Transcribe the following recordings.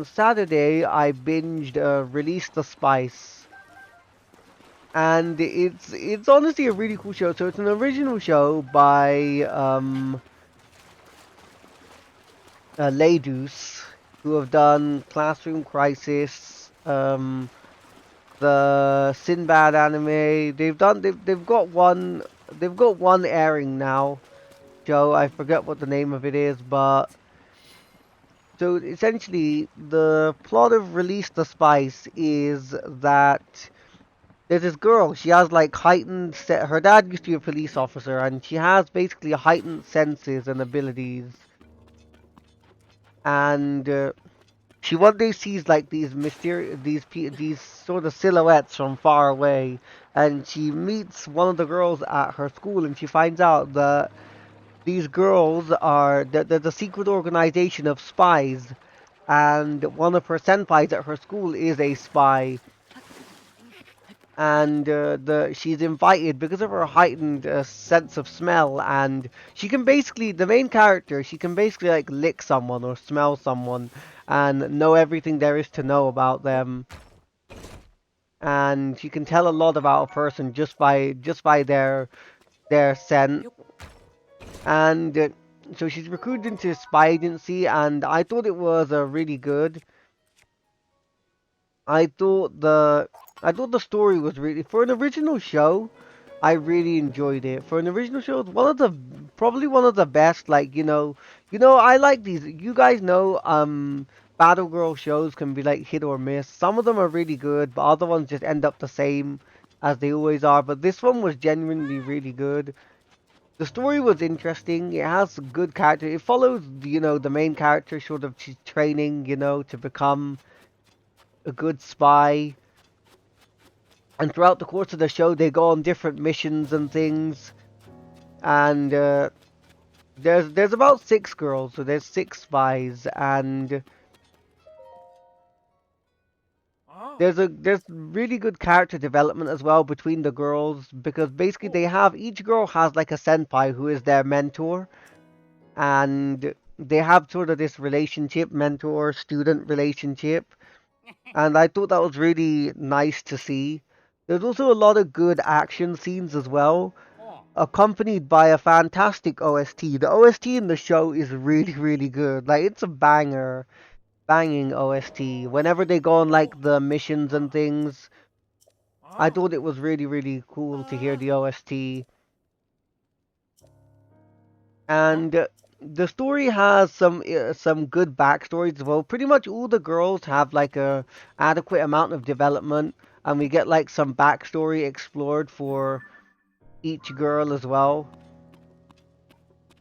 on Saturday I binged Release the Spice, and it's honestly a really cool show. So it's an original show by Laydus, who have done Classroom Crisis, the Sinbad anime. They've got one airing now. Joe, I forget what the name of it is, but so essentially the plot of Release the Spice is that there's this girl. She has like her dad used to be a police officer, and she has basically heightened senses and abilities. And she one day sees like these sort of silhouettes from far away, and she meets one of the girls at her school, and she finds out that these girls are that there's a secret organization of spies, and one of her senpais at her school is a spy, and the she's invited because of her heightened sense of smell, and she can basically the main character she can basically like lick someone or smell someone and know everything there is to know about them, and she can tell a lot about a person just by their scent, and so she's recruited into a spy agency, and I thought it was a really good. I thought the I thought the story was really for an original show. I really enjoyed it. For an original show, it's one of the probably one of the best. Like I like these. You guys know, Battle Girl shows can be like hit or miss. Some of them are really good, but other ones just end up the same as they always are. But this one was genuinely really good. The story was interesting. It has good character. It follows, the main character sort of she's training, to become a good spy, and throughout the course of the show they go on different missions and things, and there's about six girls, so there's six spies, and there's really good character development as well between the girls, because basically each girl has like a senpai who is their mentor, and they have sort of this relationship, mentor student relationship, and I thought that was really nice to see. There's also a lot of good action scenes as well, accompanied by a fantastic OST. The OST in the show is really, really good. Like, it's a banging OST. Whenever they go on like the missions and things, I thought it was really, really cool to hear the OST. And the story has some good backstories as well. Pretty much all the girls have like a adequate amount of development, and we get like some backstory explored for each girl as well.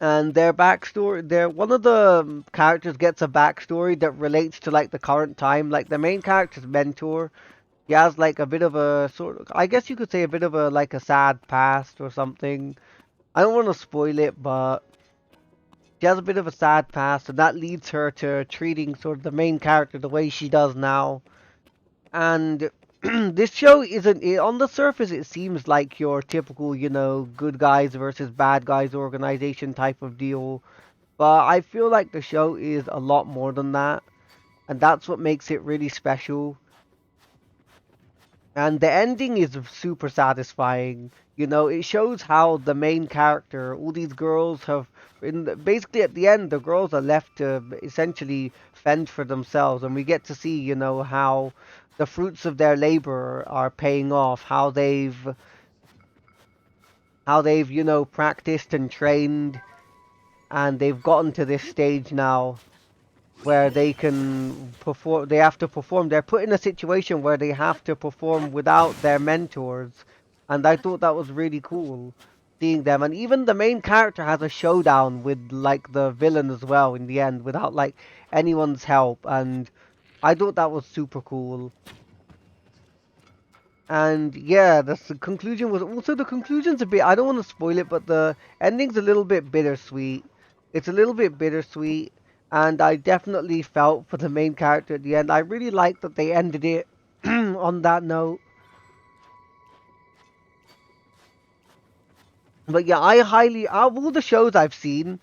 And their backstory, one of the characters gets a backstory that relates to like the current time. Like the main character's mentor, he has like a bit of a sort of, I guess you could say a bit of a like a sad past or something. I don't want to spoil it, but she has a bit of a sad past, and that leads her to treating sort of the main character the way she does now. And this show on the surface, it seems like your typical, good guys versus bad guys organization type of deal. But I feel like the show is a lot more than that, and that's what makes it really special. And the ending is super satisfying. It shows how the main character, all these girls have, basically at the end, the girls are left to essentially fend for themselves, and we get to see, how the fruits of their labor are paying off, how they've, practiced and trained, and they've gotten to this stage now where they can perform. They have to perform. They're put in a situation where they have to perform without their mentors, and I thought that was really cool seeing them. And even the main character has a showdown with like the villain as well in the end without like anyone's help, and I thought that was super cool. And yeah, conclusion was also the conclusion's a bit. I don't want to spoil it, but the ending's a little bit bittersweet. It's a little bit bittersweet, and I definitely felt for the main character at the end. I really liked that they ended it on that note. But yeah, I highly, out of all the shows I've seen,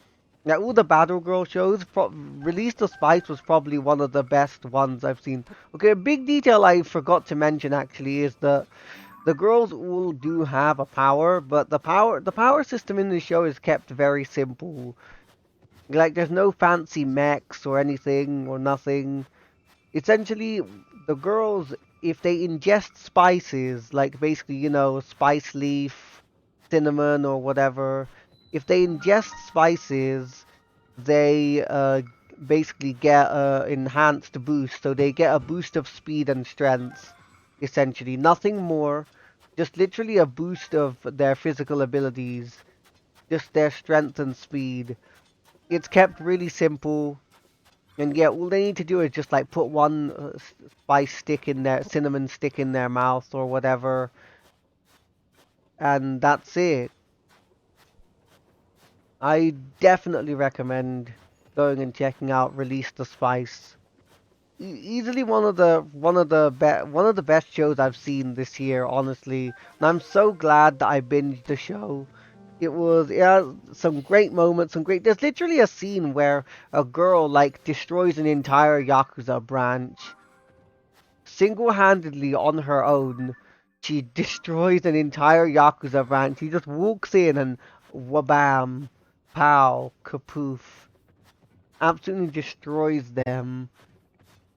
Yeah, all the Battle Girl shows, Release the Spice was probably one of the best ones I've seen. Okay, a big detail I forgot to mention actually is that the girls all do have a power, but the power system in the show is kept very simple. Like there's no fancy mechs or anything or nothing. Essentially, the girls, if they ingest spices, like basically, spice leaf, cinnamon or whatever, if they ingest spices, they basically get a enhanced boost. So they get a boost of speed and strength, essentially. Nothing more. Just literally a boost of their physical abilities. Just their strength and speed. It's kept really simple. And yeah, all they need to do is just like put one spice stick in their cinnamon stick in their mouth or whatever, and that's it. I definitely recommend going and checking out Release the Spice. Easily one of the best shows I've seen this year, honestly. And I'm so glad that I binged the show. It has some great moments, some great. There's literally a scene where a girl like destroys an entire Yakuza branch single-handedly on her own. She destroys an entire Yakuza branch. She just walks in and wabam, pow, kapoof. Absolutely destroys them.